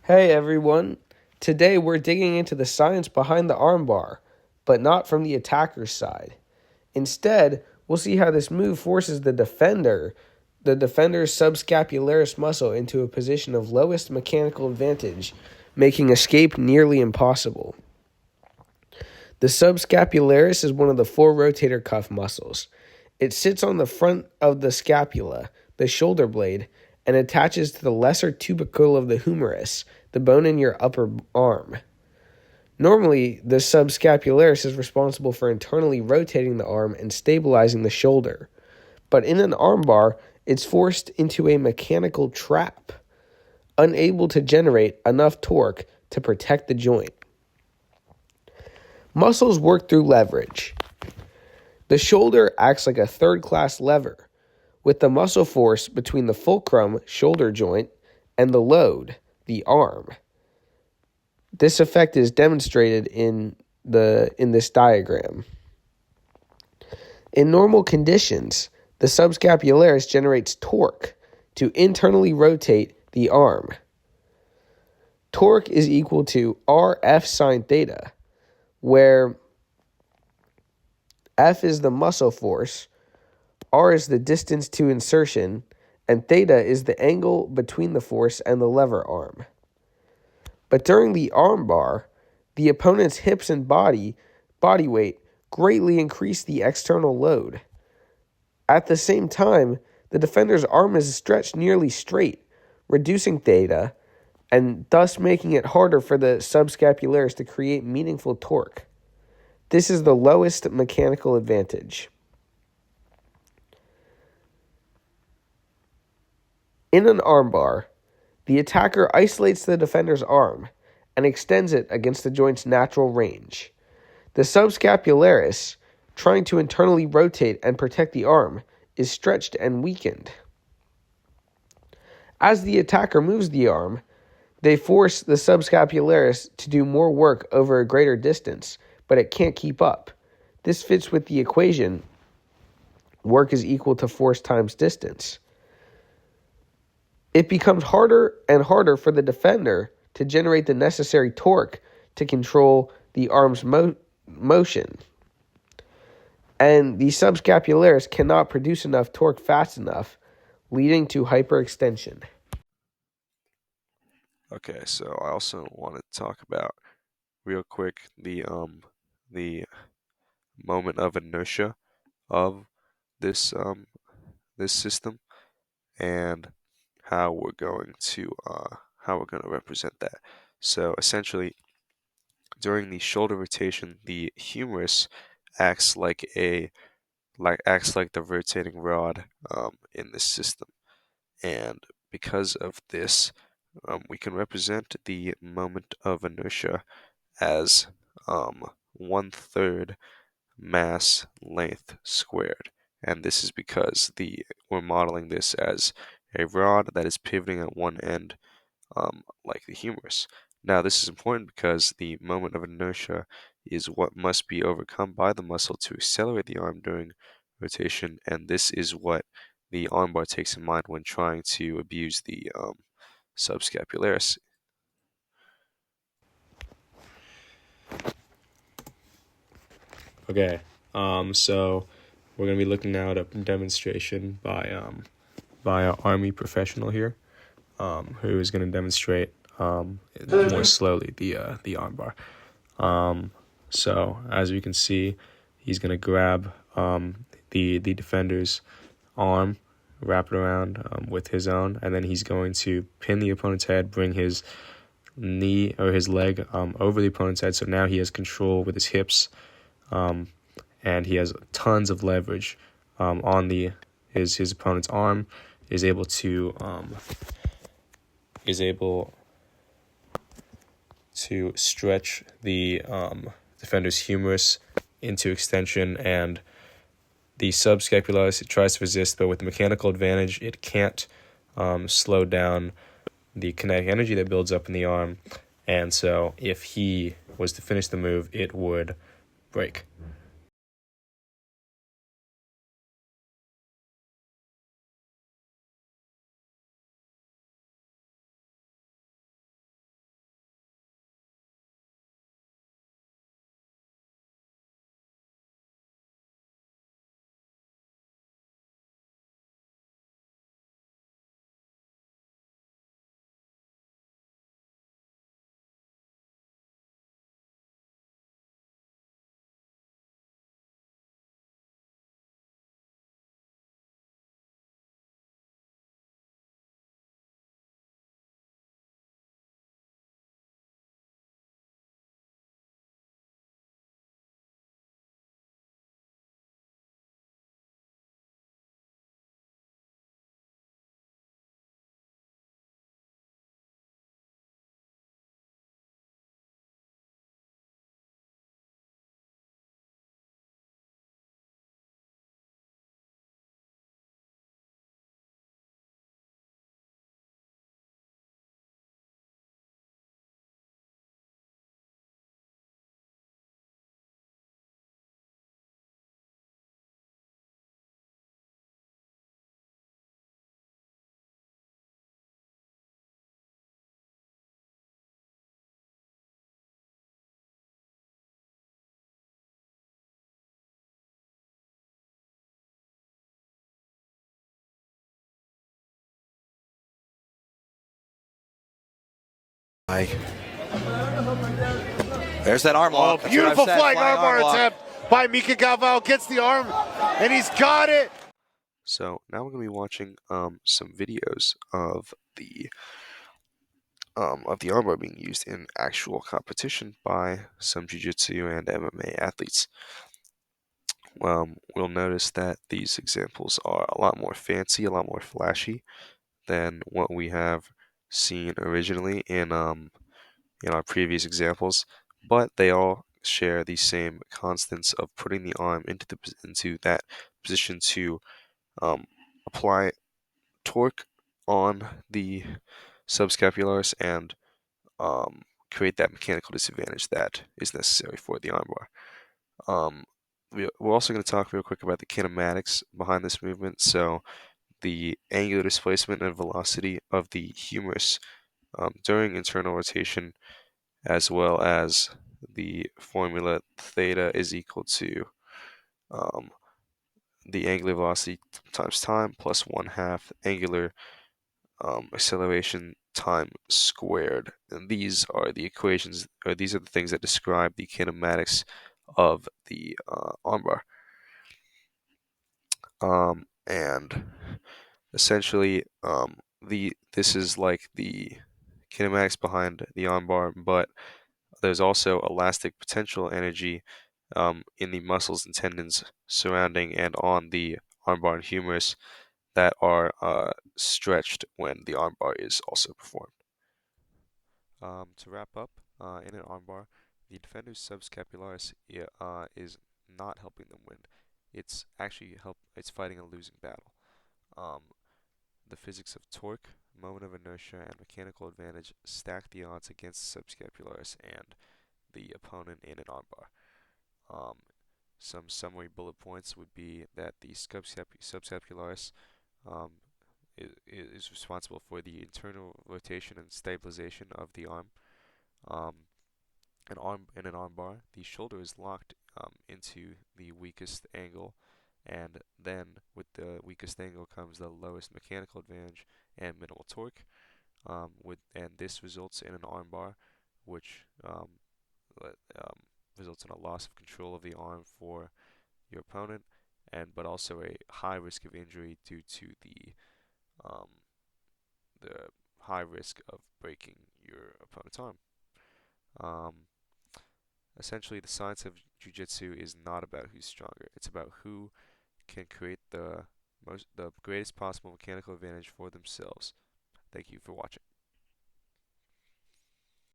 Hey everyone! Today we're digging into the science behind the armbar, but not from the attacker's side. Instead, we'll see how this move forces the defender's subscapularis muscle into a position of lowest mechanical advantage, making escape nearly impossible. The subscapularis is one of the four rotator cuff muscles. It sits on the front of the scapula, the shoulder blade, and attaches to the lesser tubercle of the humerus, the bone in your upper arm. Normally, the subscapularis is responsible for internally rotating the arm and stabilizing the shoulder. But in an armbar, it's forced into a mechanical trap, unable to generate enough torque to protect the joint. Muscles work through leverage. The shoulder acts like a third-class lever, with the muscle force between the fulcrum shoulder joint and the load, the arm. This effect is demonstrated in this diagram. In normal conditions, the subscapularis generates torque to internally rotate the arm. Torque is equal to Rf sine theta, where F is the muscle force, R is the distance to insertion, and theta is the angle between the force and the lever arm. But during the armbar, the opponent's hips and body weight greatly increase the external load. At the same time, the defender's arm is stretched nearly straight, reducing theta, and thus making it harder for the subscapularis to create meaningful torque. This is the lowest mechanical advantage. In an armbar, the attacker isolates the defender's arm and extends it against the joint's natural range. The subscapularis, trying to internally rotate and protect the arm, is stretched and weakened. As the attacker moves the arm, they force the subscapularis to do more work over a greater distance, but it can't keep up. This fits with the equation, work is equal to force times distance. It becomes harder and harder for the defender to generate the necessary torque to control the arm's motion. And the subscapularis cannot produce enough torque fast enough, leading to hyperextension. Okay, so I also want to talk about real quick the moment of inertia of this system and how we're going to represent that. So essentially, during the shoulder rotation, the humerus acts like the rotating rod in this system, and because of this, we can represent the moment of inertia as 1/3 mass length squared. And this is because we're modeling this as a rod that is pivoting at one end, like the humerus. Now, this is important because the moment of inertia is what must be overcome by the muscle to accelerate the arm during rotation, and this is what the armbar takes in mind when trying to abuse the subscapularis. Okay, so we're gonna be looking now at a demonstration by an army professional here, who is gonna demonstrate more slowly the armbar. So as you can see, he's gonna grab the defender's arm, wrap it around with his own, and then he's going to pin the opponent's head, bring his knee or his leg over the opponent's head. So now he has control with his hips. And he has tons of leverage on his opponent's arm. Is able to stretch the defender's humerus into extension, and the subscapularis, it tries to resist, but with the mechanical advantage, it can't slow down the kinetic energy that builds up in the arm, and so if he was to finish the move, it would break. There's that arm lock. Oh, beautiful flying armbar attempt by Mika Galvao. Gets the arm, and he's got it. So now we're gonna be watching some videos of the armbar being used in actual competition by some jiu-jitsu and MMA athletes. We'll notice that these examples are a lot more fancy, a lot more flashy than what we have seen originally in our previous examples, but they all share the same constants of putting the arm into that position to apply torque on the subscapularis and create that mechanical disadvantage that is necessary for the armbar. We're also going to talk real quick about the kinematics behind this movement. So the angular displacement and velocity of the humerus during internal rotation, as well as the formula theta is equal to the angular velocity times time plus 1/2 angular acceleration time squared. And these are the equations, or these are the things that describe the kinematics of the armbar. And essentially, this is like the kinematics behind the armbar, but there's also elastic potential energy in the muscles and tendons surrounding and on the armbar and humerus that are stretched when the armbar is also performed. To wrap up, in an armbar, the defender's subscapularis is not helping them win. It's actually it's fighting a losing battle. The physics of torque, moment of inertia, and mechanical advantage stack the odds against the subscapularis and the opponent in an armbar. Some summary bullet points would be that the subscapularis is responsible for the internal rotation and stabilization of the arm. In an armbar, the shoulder is locked into the weakest angle, and then with the weakest angle comes the lowest mechanical advantage and minimal torque. And this results in an armbar, which results in a loss of control of the arm for your opponent, but also a high risk of injury due to the high risk of breaking your opponent's arm. Essentially, the science of jiu-jitsu is not about who's stronger. It's about who can create the greatest possible mechanical advantage for themselves. Thank you for watching.